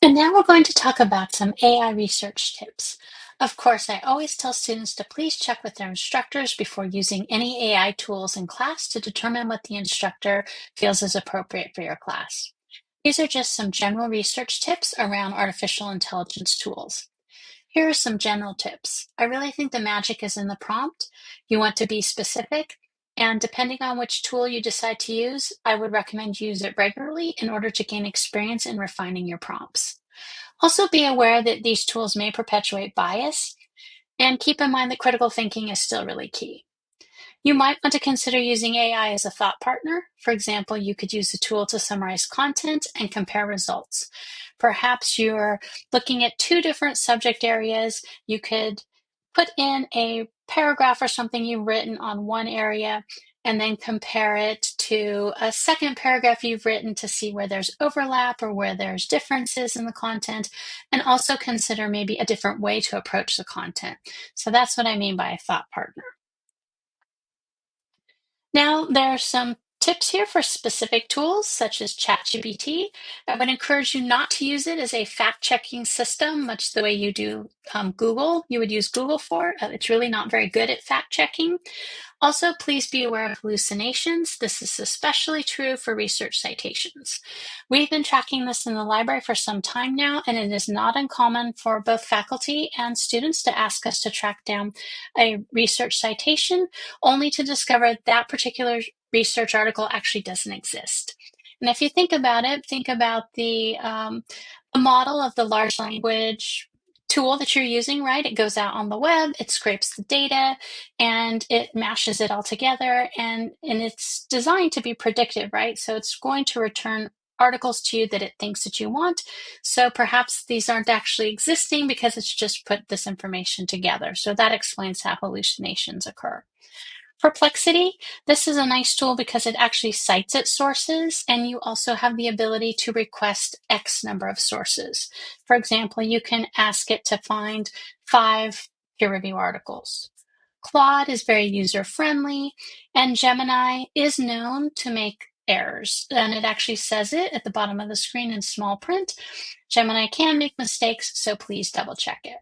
And now we're going to talk about some AI research tips. Of course, I always tell students to please check with their instructors before using any AI tools in class to determine what the instructor feels is appropriate for your class. These are just some general research tips around artificial intelligence tools. Here are some general tips. I really think the magic is in the prompt. You want to be specific, and depending on which tool you decide to use, I would recommend you use it regularly in order to gain experience in refining your prompts. Also, be aware that these tools may perpetuate bias, and keep in mind that critical thinking is still really key. You might want to consider using AI as a thought partner. For example, you could use the tool to summarize content and compare results. Perhaps you're looking at two different subject areas. You could put in a paragraph or something you've written on one area and then compare it to a second paragraph you've written to see where there's overlap or where there's differences in the content, and also consider maybe a different way to approach the content. So that's what I mean by a thought partner. Now, there are some tips here for specific tools such as ChatGPT. I would encourage you not to use it as a fact-checking system, much the way you do Google. You would use Google for. It's really not very good at fact-checking. Also, please be aware of hallucinations. This is especially true for research citations. We've been tracking this in the library for some time now, and it is not uncommon for both faculty and students to ask us to track down a research citation, only to discover that particular research article actually doesn't exist. And if you think about it, think about the model of the large language tool that you're using, right? It goes out on the web, it scrapes the data, and it mashes it all together, and it's designed to be predictive, right? So it's going to return articles to you that it thinks that you want. So perhaps these aren't actually existing because it's just put this information together. So that explains how hallucinations occur. Perplexity, this is a nice tool because it actually cites its sources, and you also have the ability to request X number of sources. For example, you can ask it to find 5 peer review articles. Claude is very user-friendly, and Gemini is known to make errors, and it actually says it at the bottom of the screen in small print. Gemini can make mistakes, so please double check it.